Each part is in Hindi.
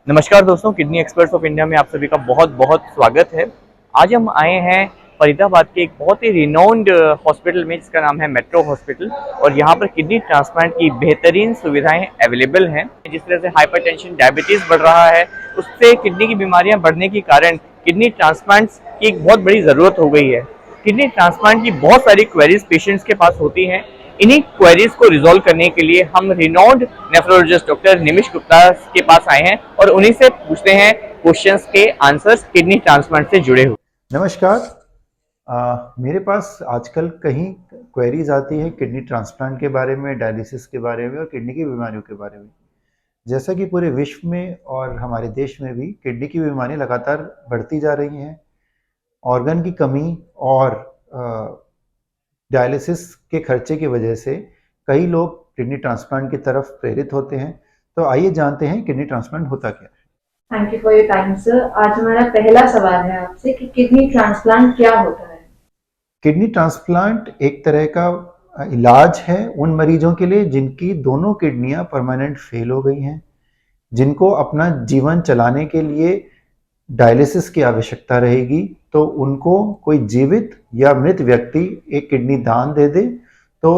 नमस्कार दोस्तों, किडनी एक्सपर्ट्स ऑफ इंडिया में आप सभी का बहुत बहुत स्वागत है। आज हम आए हैं फरीदाबाद के एक बहुत ही रिनाउंड हॉस्पिटल में जिसका नाम है मेट्रो हॉस्पिटल, और यहाँ पर किडनी ट्रांसप्लांट की बेहतरीन सुविधाएं अवेलेबल हैं। जिस तरह से हाइपरटेंशन, डायबिटीज़ बढ़ रहा है, उससे किडनी की बीमारियां बढ़ने के कारण किडनी ट्रांसप्लांट की एक बहुत बड़ी ज़रूरत हो गई है। किडनी ट्रांसप्लांट की बहुत सारी क्वेरीज पेशेंट्स के पास होती हैं। इन्हीं क्वेरीज को रिजॉल्व करने के लिए हम रिनाउंड नेफ्रोलॉजिस्ट डॉक्टर निमिष गुप्ता के पास आए हैं और उन्हीं से पूछते हैं क्वेश्चंस के आंसर्स किडनी ट्रांसप्लांट से जुड़े हुए। नमस्कार। मेरे पास आजकल कहीं क्वेरीज आती है किडनी ट्रांसप्लांट के बारे में, डायलिसिस के बारे में और किडनी की बीमारियों के बारे में। जैसा कि पूरे विश्व में और हमारे देश में भी किडनी की बीमारियां लगातार बढ़ती जा रही हैं। ऑर्गन की कमी और डायलिसिस के खर्चे की वजह से कई लोग किडनी ट्रांसप्लांट की तरफ प्रेरित होते हैं। तो आइए जानते हैं किडनी ट्रांसप्लांट होता क्या है। Thank you for your time sir. आज हमारा पहला सवाल है आपसे कि किडनी ट्रांसप्लांट क्या होता है। किडनी ट्रांसप्लांट एक तरह का इलाज है उन मरीजों के लिए जिनकी दोनों किडनियां परमानेंट फेल हो गई हैं, जिनको अपना जीवन चलाने के लिए डायलिसिस की आवश्यकता रहेगी। तो उनको कोई जीवित या मृत व्यक्ति एक किडनी दान दे दे तो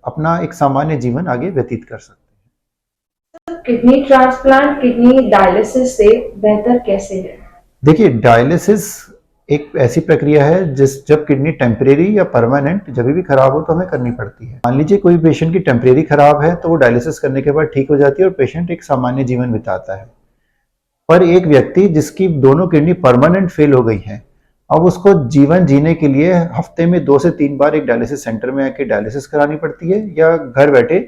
अपना एक सामान्य जीवन आगे व्यतीत कर सकते किडनी ट्रांसप्लांट किडनी डायलिसिस से बेहतर कैसे है? हैं। देखिए, डायलिसिस एक ऐसी प्रक्रिया है जब किडनी टेम्परेरी या परमानेंट जब भी खराब हो तो हमें करनी पड़ती है। मान लीजिए कोई पेशेंट की टेम्परेरी खराब है तो वो डायलिसिस करने के बाद ठीक हो जाती है और पेशेंट एक सामान्य जीवन बिताता है। पर एक व्यक्ति जिसकी दोनों किडनी परमानेंट फेल हो गई हैं, अब उसको जीवन जीने के लिए हफ्ते में 2 से 3 बार एक डायलिसिस सेंटर में आके डायलिसिस करानी पड़ती है, या घर बैठे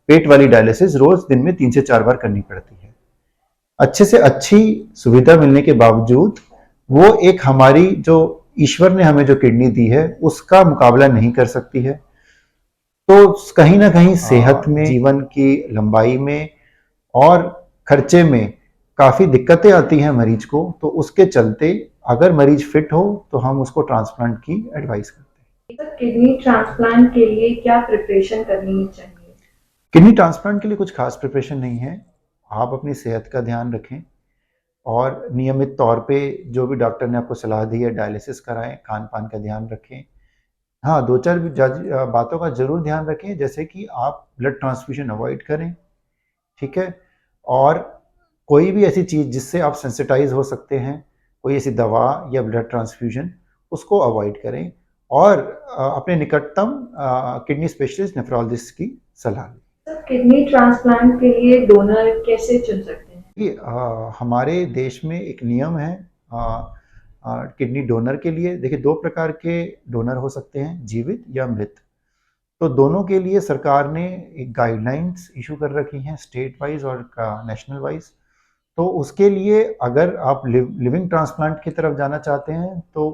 पेट वाली डायलिसिस रोज दिन में 3 से 4 बार करनी पड़ती है। अच्छे से अच्छी सुविधा मिलने के बावजूद वो एक हमारी जो ईश्वर ने हमें जो किडनी दी है उसका मुकाबला नहीं कर सकती है। तो कहीं ना कहीं सेहत में, जीवन की लंबाई में और खर्चे में काफ़ी दिक्कतें आती हैं मरीज को। तो उसके चलते अगर मरीज फिट हो तो हम उसको ट्रांसप्लांट की एडवाइस करते हैं। किडनी ट्रांसप्लांट के लिए क्या प्रिपरेशन करनी चाहिए? किडनी ट्रांसप्लांट के लिए कुछ खास प्रिपरेशन नहीं है। आप अपनी सेहत का ध्यान रखें और नियमित तौर पे जो भी डॉक्टर ने आपको सलाह दी है डायलिसिस कराएं, खान पान का ध्यान रखें। हाँ, 2-4 बातों का ज़रूर ध्यान रखें, जैसे कि आप ब्लड ट्रांसफ्यूजन अवॉइड करें, ठीक है? और कोई भी ऐसी चीज़ जिससे आप सेंसिटाइज हो सकते हैं, कोई ऐसी दवा या ब्लड ट्रांसफ्यूजन, उसको अवॉइड करें और अपने निकटतम किडनी स्पेशलिस्ट नेफ्रोलॉजिस्ट की सलाह लें। सर, किडनी ट्रांसप्लांट के लिए डोनर कैसे चुन सकते हैं? ये हमारे देश में एक नियम है किडनी डोनर के लिए। देखिए, 2 प्रकार के डोनर हो सकते हैं, जीवित या मृत। तो दोनों के लिए सरकार ने एक गाइडलाइंस इशू कर रखी हैं, स्टेट वाइज और नेशनल वाइज। तो उसके लिए अगर आप लिविंग ट्रांसप्लांट की तरफ जाना चाहते हैं तो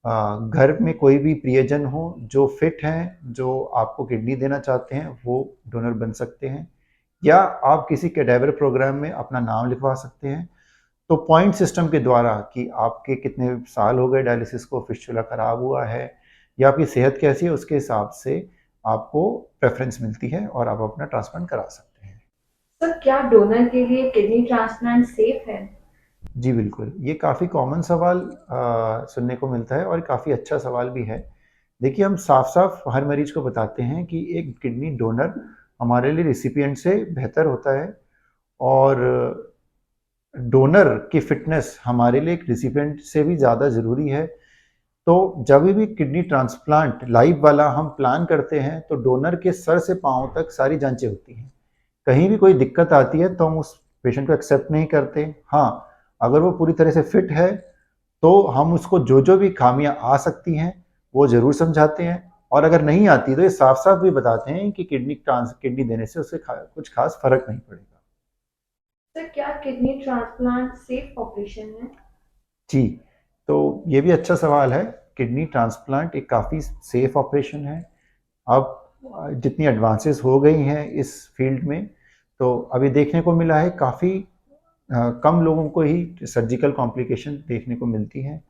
घर में कोई भी प्रियजन हो जो फिट हैं, जो आपको किडनी देना चाहते हैं, वो डोनर बन सकते हैं, या आप किसी कैडेवर प्रोग्राम में अपना नाम लिखवा सकते हैं। तो पॉइंट सिस्टम के द्वारा कि आपके कितने साल हो गए डायलिसिस को, फिस्टुला खराब हुआ है या आपकी सेहत कैसी है, उसके हिसाब से आपको प्रेफरेंस मिलती है और आप अपना ट्रांसप्लांट करा सकते हैं। सर, क्या डोनर के लिए किडनी ट्रांसप्लांट सेफ है? जी बिल्कुल, ये काफ़ी कॉमन सवाल सुनने को मिलता है और काफ़ी अच्छा सवाल भी है। देखिए, हम साफ-साफ हर मरीज को बताते हैं कि एक किडनी डोनर हमारे लिए रिसिपिएंट से बेहतर होता है, और डोनर की फिटनेस हमारे लिए एक रिसिपिएंट से भी ज़्यादा ज़रूरी है। तो जब भी किडनी ट्रांसप्लांट लाइव वाला हम प्लान करते हैं तो डोनर के सर से पाँव तक सारी जांचें होती हैं। कहीं भी कोई दिक्कत आती है तो हम उस पेशेंट को एक्सेप्ट नहीं करते। हाँ, अगर वो पूरी तरह से फिट है तो हम उसको जो जो भी खामियां आ सकती हैं वो ज़रूर समझाते हैं, और अगर नहीं आती तो ये साफ साफ भी बताते हैं कि किडनी देने से उसे कुछ खास फर्क नहीं पड़ेगा। सर, क्या किडनी ट्रांसप्लांट सेफ ऑपरेशन है? जी, तो ये भी अच्छा सवाल है। किडनी ट्रांसप्लांट एक काफ़ी सेफ ऑपरेशन है। अब जितनी एडवांसेस हो गई हैं इस फील्ड में, तो अभी देखने को मिला है काफ़ी कम लोगों को ही सर्जिकल कॉम्प्लिकेशन देखने को मिलती हैं,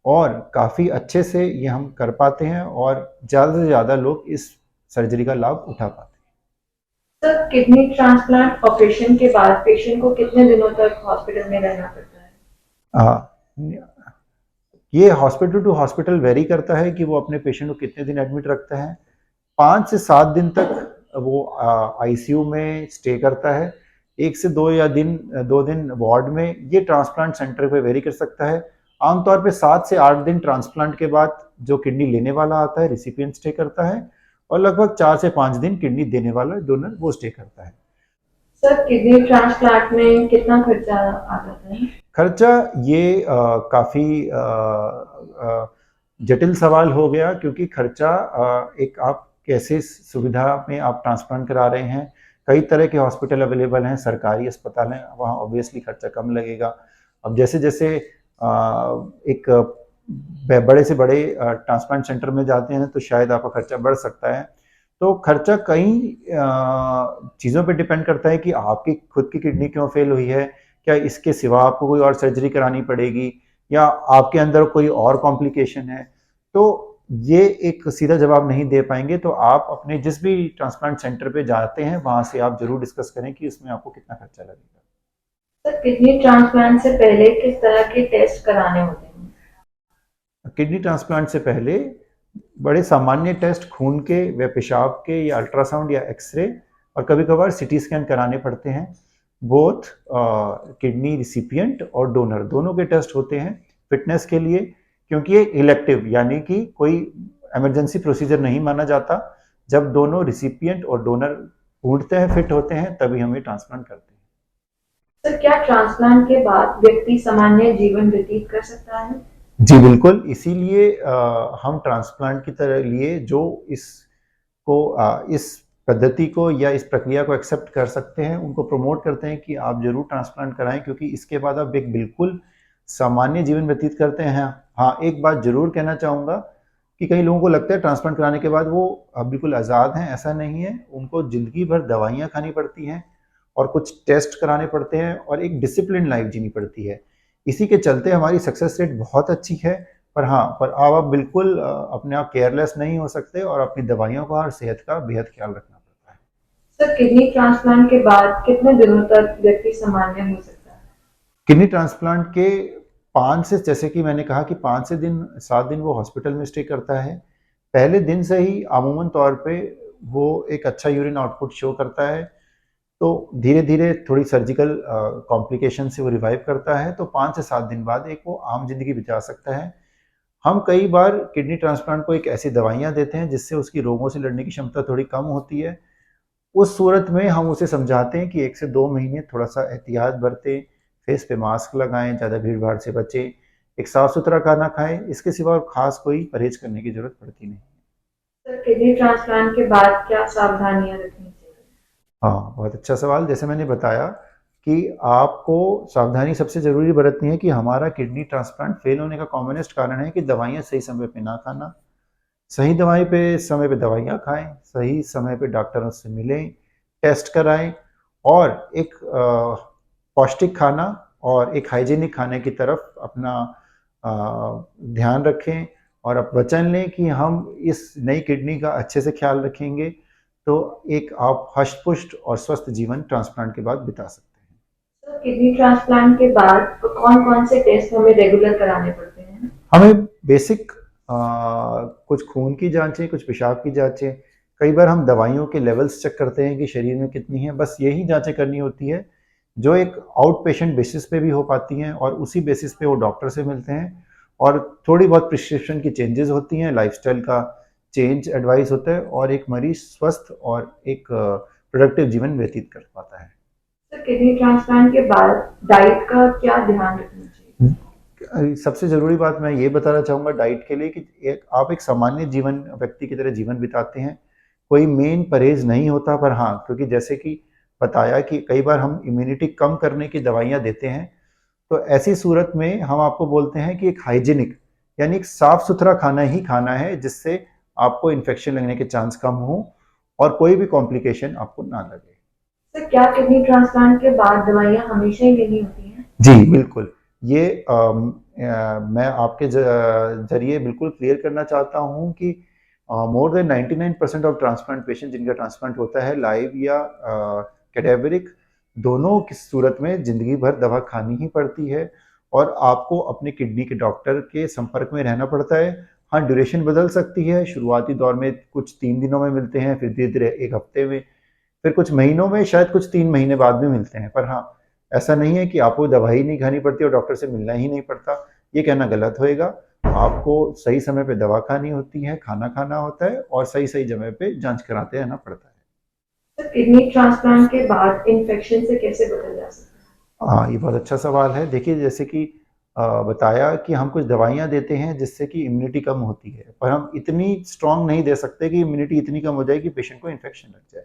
और काफ़ी अच्छे से ये हम कर पाते हैं और ज़्यादा से ज़्यादा लोग इस सर्जरी का लाभ उठा पाते हैं। सर किडनी ट्रांसप्लांट ऑपरेशन के बाद पेशेंट को कितने दिनों तक हॉस्पिटल में रहना पड़ता है? आ, ये हॉस्पिटल टू हॉस्पिटल वेरी करता है कि वो अपने पेशेंट को कितने दिन एडमिट रखते हैं। 5 से 7 दिन तक वो आईसीयू में स्टे करता है। 1 से 2 दिन वार्ड में। ये ट्रांसप्लांट सेंटर पे वेरी कर सकता है। आमतौर पे 7 से 8 दिन ट्रांसप्लांट के बाद जो किडनी लेने वाला आता है रिसिपिएंट स्टे करता है, और लगभग 4 से 5 दिन किडनी देने वाला डोनर वो स्टे करता है। सर किडनी ट्रांसप्लांट में कितना खर्चा आ जाता है? खर्चा ये काफ़ी जटिल सवाल हो गया, क्योंकि खर्चा एक आप कैसे सुविधा में आप ट्रांसप्लांट करा रहे हैं। कई तरह के हॉस्पिटल अवेलेबल हैं, सरकारी अस्पताल हैं, वहाँ ऑब्वियसली खर्चा कम लगेगा। अब जैसे जैसे एक बड़े से बड़े ट्रांसप्लांट सेंटर में जाते हैं तो शायद आपका खर्चा बढ़ सकता है। तो खर्चा कई चीज़ों पे डिपेंड करता है कि आपकी खुद की किडनी क्यों फेल हुई है, क्या इसके सिवा आपको कोई और सर्जरी करानी पड़ेगी, या आपके अंदर कोई और कॉम्प्लिकेशन है। तो ये एक सीधा जवाब नहीं दे पाएंगे। तो आप अपने जिस भी ट्रांसप्लांट सेंटर पे जाते हैं वहाँ से आप जरूर डिस्कस करें कि इसमें आपको कितना खर्चा लगेगा। सर किडनी ट्रांसप्लांट से पहले किस तरह के टेस्ट कराने होते हैं? किडनी ट्रांसप्लांट से पहले बड़े सामान्य टेस्ट खून के व पेशाब के या अल्ट्रासाउंड या एक्सरे और कभी कभार सीटी स्कैन कराने पड़ते हैं। बोथ किडनी रिसिपिएंट और डोनर दोनों के टेस्ट होते हैं फिटनेस के लिए, क्योंकि ये इलेक्टिव यानी कि कोई इमरजेंसी प्रोसीजर नहीं माना जाता। जब दोनों रिसिपिएंट और डोनर पूर्णतः हैं, फिट होते हैं, तभी हम ये ट्रांसप्लांट करते हैं। सर क्या ट्रांसप्लांट के बाद व्यक्ति सामान्य जीवन व्यतीत कर सकता है? जी बिल्कुल, इसीलिए हम ट्रांसप्लांट की तरह लिए जो इस पद्धति को या इस प्रक्रिया को एक्सेप्ट कर सकते हैं उनको प्रमोट करते हैं कि आप जरूर ट्रांसप्लांट कराएं, क्योंकि इसके बाद आप एक बिल्कुल सामान्य जीवन व्यतीत करते हैं। हाँ, एक बात जरूर कहना चाहूँगा कि कई लोगों को लगता है ट्रांसप्लांट कराने के बाद वो बिल्कुल आज़ाद हैं। ऐसा नहीं है। उनको जिंदगी भर दवाइयाँ खानी पड़ती हैं और कुछ टेस्ट कराने पड़ते हैं और एक डिसिप्लिन लाइफ जीनी पड़ती है। इसी के चलते हमारी सक्सेस रेट बहुत अच्छी है। पर हाँ, पर आप बिल्कुल अपने आप केयरलेस नहीं हो सकते और अपनी दवाइयों का और सेहत का बेहद ख्याल रखना पड़ता है। सर किडनी ट्रांसप्लांट के बाद कितने दिनों तक व्यक्ति सामान्य हो सकता है? किडनी ट्रांसप्लांट के 5 से, जैसे कि मैंने कहा कि 5 से 7 दिन वो हॉस्पिटल में स्टे करता है। पहले दिन से ही अमूमन तौर पे वो एक अच्छा यूरिन आउटपुट शो करता है। तो धीरे धीरे थोड़ी सर्जिकल कॉम्प्लिकेशन से वो रिवाइव करता है। तो 5 से 7 दिन बाद एक वो आम जिंदगी बिता सकता है। हम कई बार किडनी ट्रांसप्लांट को एक ऐसी दवाइयाँ देते हैं जिससे उसकी रोगों से लड़ने की क्षमता थोड़ी कम होती है। उस सूरत में हम उसे समझाते हैं कि 1 से 2 महीने थोड़ा सा एहतियात बरतें, फेस पे मास्क लगाएं, ज़्यादा भीड़ भाड़ से बचें, एक साफ सुथरा खाना खाएं। इसके सिवा और खास कोई परहेज करने की जरूरत पड़ती नहीं। सर किडनी ट्रांसप्लांट के बाद क्या सावधानियां रखनी चाहिए? हाँ, बहुत अच्छा सवाल। जैसे मैंने बताया कि आपको सावधानी सबसे ज़रूरी बरतनी है कि हमारा किडनी ट्रांसप्लांट फेल होने का कॉमनेस्ट कारण है कि दवाइयाँ सही समय पे ना खाना। सही दवाई पे समय पे दवाइयाँ खाएं, सही समय पे डॉक्टरों से मिलें, टेस्ट कराएं और एक पौष्टिक खाना और एक हाइजीनिक खाने की तरफ अपना ध्यान रखें और अब वचन लें कि हम इस नई किडनी का अच्छे से ख्याल रखेंगे। तो एक आप हष्ट-पुष्ट और स्वस्थ जीवन ट्रांसप्लांट के बाद बिता सकते हैं। सर किडनी ट्रांसप्लांट के बाद कौन-कौन से टेस्ट हमें रेगुलर कराने पड़ते हैं? हमें बेसिक कुछ खून की जांचें, कुछ पेशाब की जांचें, कई बार हम दवाइयों के लेवल्स चेक करते हैं कि शरीर में कितनी है। बस यही जांचें करनी होती है जो एक आउट पेशेंट बेसिस पे भी हो पाती हैं और उसी बेसिस पे वो डॉक्टर से मिलते हैं। और थोड़ी बहुत प्रिस्क्रिप्शन की चेंजेस होती हैं, लाइफस्टाइल का चेंज एडवाइस होता है और एक मरीज स्वस्थ और एक प्रोडक्टिव जीवन व्यतीत कर पाता है। सर किडनी ट्रांसप्लांट के बाद डाइट का क्या ध्यान रखना चाहिए? सबसे ज़रूरी बात मैं ये बताना चाहूँगा डाइट के लिए कि आप एक सामान्य जीवन व्यक्ति की तरह जीवन बिताते हैं। कोई मेन परहेज नहीं होता। पर हाँ, क्योंकि जैसे कि बताया कि कई बार हम इम्यूनिटी कम करने की दवाइयाँ देते हैं, तो ऐसी सूरत में हम आपको बोलते हैं कि एक हाइजीनिक यानी एक साफ सुथरा खाना ही खाना है, जिससे आपको इन्फेक्शन लगने के चांस कम हो और कोई भी कॉम्प्लिकेशन आपको ना लगे। सर क्या किडनी ट्रांसप्लांट के बाद दवाइयां हमेशा ही लेनी होती हैं? जी बिल्कुल। ये मैं आपके जरिए बिल्कुल क्लियर करना चाहता हूँ कि more than 99% of transplant patient जिनका ट्रांसप्लांट होता है लाइव या कैडेवरिक, दोनों की सूरत में ज़िंदगी भर दवा खानी ही पड़ती है और आपको अपने किडनी के डॉक्टर के संपर्क में रहना पड़ता है। हाँ, ड्यूरेशन बदल सकती है, शुरुआती दौर में कुछ 3 दिनों में मिलते हैं, फिर धीरे-धीरे 1 हफ्ते में, फिर कुछ महीनों में, शायद कुछ 3 महीने बाद में मिलते हैं। पर हाँ, ऐसा नहीं है कि आपको दवाई नहीं खानी पड़ती और डॉक्टर से मिलना ही नहीं पड़ता, ये कहना गलत होएगा। आपको सही समय पे दवा खानी होती है, खाना खाना होता है और सही-सही समय पे जाँच कराते रहना पड़ता है। सर किडनी ट्रांसप्लांट के बाद इन्फेक्शन से कैसे बचा जा सकता हाँ, ये बहुत अच्छा सवाल है। देखिए, जैसे कि बताया कि हम कुछ दवाइयाँ देते हैं जिससे कि इम्यूनिटी कम होती है, पर हम इतनी स्ट्रॉन्ग नहीं दे सकते कि इम्यूनिटी इतनी कम हो जाए कि पेशेंट को इन्फेक्शन लग जाए।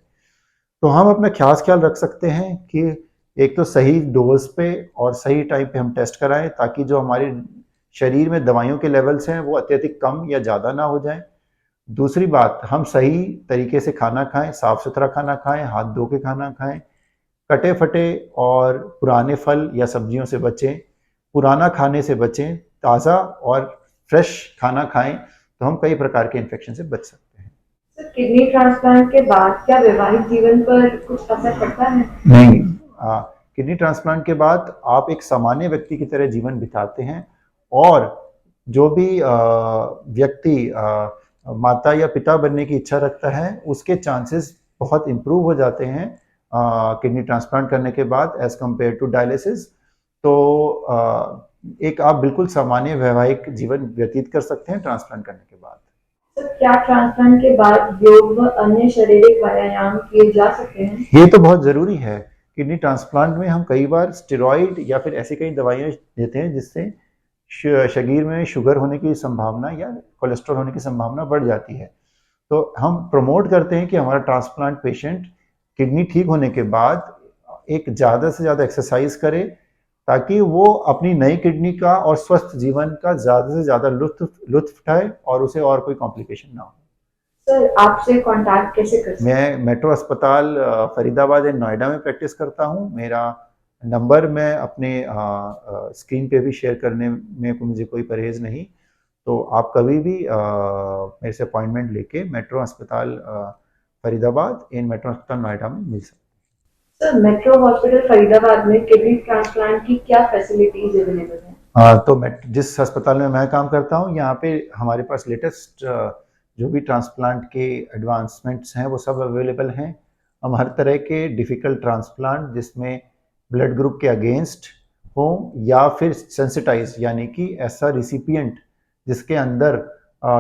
तो हम अपना ख़ास ख्याल रख सकते हैं कि एक तो सही डोज़ पे और सही टाइम पे हम टेस्ट कराएँ ताकि जो हमारे शरीर में दवाइयों के लेवल्स हैं वो अत्यधिक कम या ज़्यादा ना हो जाएँ। दूसरी बात, हम सही तरीके से खाना खाएँ, साफ-सुथरा खाना खाएँ, हाथ धो के खाना खाएँ, कटे-फटे और पुराने फल या सब्जियों से बचें, पुराना खाने से बचें, ताज़ा और फ्रेश खाना खाएँ, तो हम कई प्रकार के इन्फेक्शन से बच सकते हैं। है? सर किडनी ट्रांसप्लांट के बाद क्या वैवाहिक जीवन पर कुछ असर पड़ता है? नहीं, किडनी ट्रांसप्लांट के बाद आप एक सामान्य व्यक्ति की तरह जीवन बिताते हैं और जो भी व्यक्ति माता या पिता बनने की इच्छा रखता है, उसके चांसेस बहुत इम्प्रूव हो जाते हैं किडनी ट्रांसप्लांट करने के बाद एज़ कम्पेयर टू डायलिसिस। तो एक आप बिल्कुल सामान्य वैवाहिक जीवन व्यतीत कर सकते हैं ट्रांसप्लांट करने के बाद। सर क्या ट्रांसप्लांट के बाद योग व अन्य शारीरिक व्यायाम किए जा सकते हैं? ये तो बहुत ज़रूरी है। किडनी ट्रांसप्लांट में हम कई बार स्टेरॉइड या फिर ऐसी कई दवाइयाँ देते हैं जिससे शरीर में शुगर होने की संभावना या कोलेस्ट्रॉल होने की संभावना बढ़ जाती है। तो हम प्रमोट करते हैं कि हमारा ट्रांसप्लांट पेशेंट किडनी ठीक होने के बाद एक ज़्यादा से ज़्यादा एक्सरसाइज करे ताकि वो अपनी नई किडनी का और स्वस्थ जीवन का ज़्यादा से ज़्यादा लुत्फ़ उठाए और उसे और कोई कॉम्प्लिकेशन ना हो। सर आपसे कांटेक्ट कैसे कर सकते हैं? मैं मेट्रो अस्पताल फरीदाबाद एंड नोएडा में प्रैक्टिस करता हूँ। मेरा नंबर मैं अपने स्क्रीन पे भी शेयर करने में मुझे कोई परहेज़ नहीं। तो आप कभी भी मेरे से अपॉइंटमेंट लेके मेट्रो अस्पताल फरीदाबाद एंड मेट्रो अस्पताल नोएडा में मिल सकते हैं। सर मेट्रो हॉस्पिटल फरीदाबाद में किडनी ट्रांसप्लांट की क्या फैसिलिटीज अवेलेबल हैं? तो मैं जिस अस्पताल में मैं काम करता हूँ यहाँ पे हमारे पास लेटेस्ट जो भी ट्रांसप्लांट के एडवांसमेंट्स हैं वो सब अवेलेबल हैं। हम हर तरह के डिफ़िकल्ट ट्रांसप्लांट जिसमें ब्लड ग्रुप के अगेंस्ट हो या फिर सेंसिटाइज यानी कि ऐसा रिसिपिएंट जिसके अंदर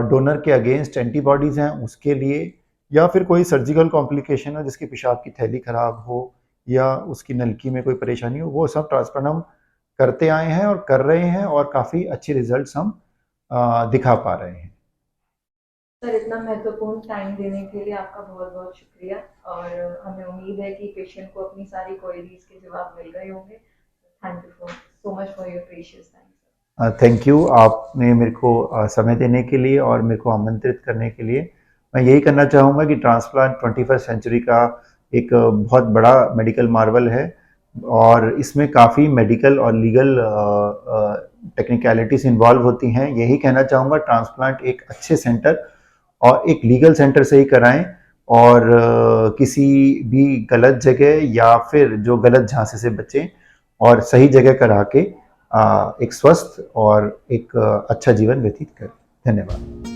डोनर के अगेंस्ट एंटीबॉडीज़ हैं उसके लिए, या फिर कोई सर्जिकल कॉम्प्लिकेशन हो जिसकी पेशाब की थैली खराब हो या उसकी नलकी में कोई परेशानी हो, वो सब ट्रांसप्लांट हम करते आए हैं और कर रहे हैं और काफ़ी अच्छे रिजल्ट्स हम दिखा पा रहे हैं। सर इतना महत्वपूर्ण टाइम देने के लिए आपका बहुत बहुत शुक्रिया और हमें उम्मीद है कि पेशेंट को अपनी सारी क्वेरीज के जवाब मिल गए होंगे। Thank you so much for your precious time. Thank you, आपने मेरे को समय देने के लिए और मेरे को आमंत्रित करने के लिए। मैं यही कहना चाहूँगा कि ट्रांसप्लांट 21st सेंचुरी का एक बहुत बड़ा मेडिकल मार्वल है और इसमें काफ़ी मेडिकल और लीगल टेक्निकलिटीज़ इन्वॉल्व होती हैं। यही कहना चाहूँगा, ट्रांसप्लांट एक अच्छे सेंटर और एक लीगल सेंटर से ही कराएं और किसी भी गलत जगह या फिर जो गलत झांसे से बचें और सही जगह करा के एक स्वस्थ और एक अच्छा जीवन व्यतीत करें। धन्यवाद।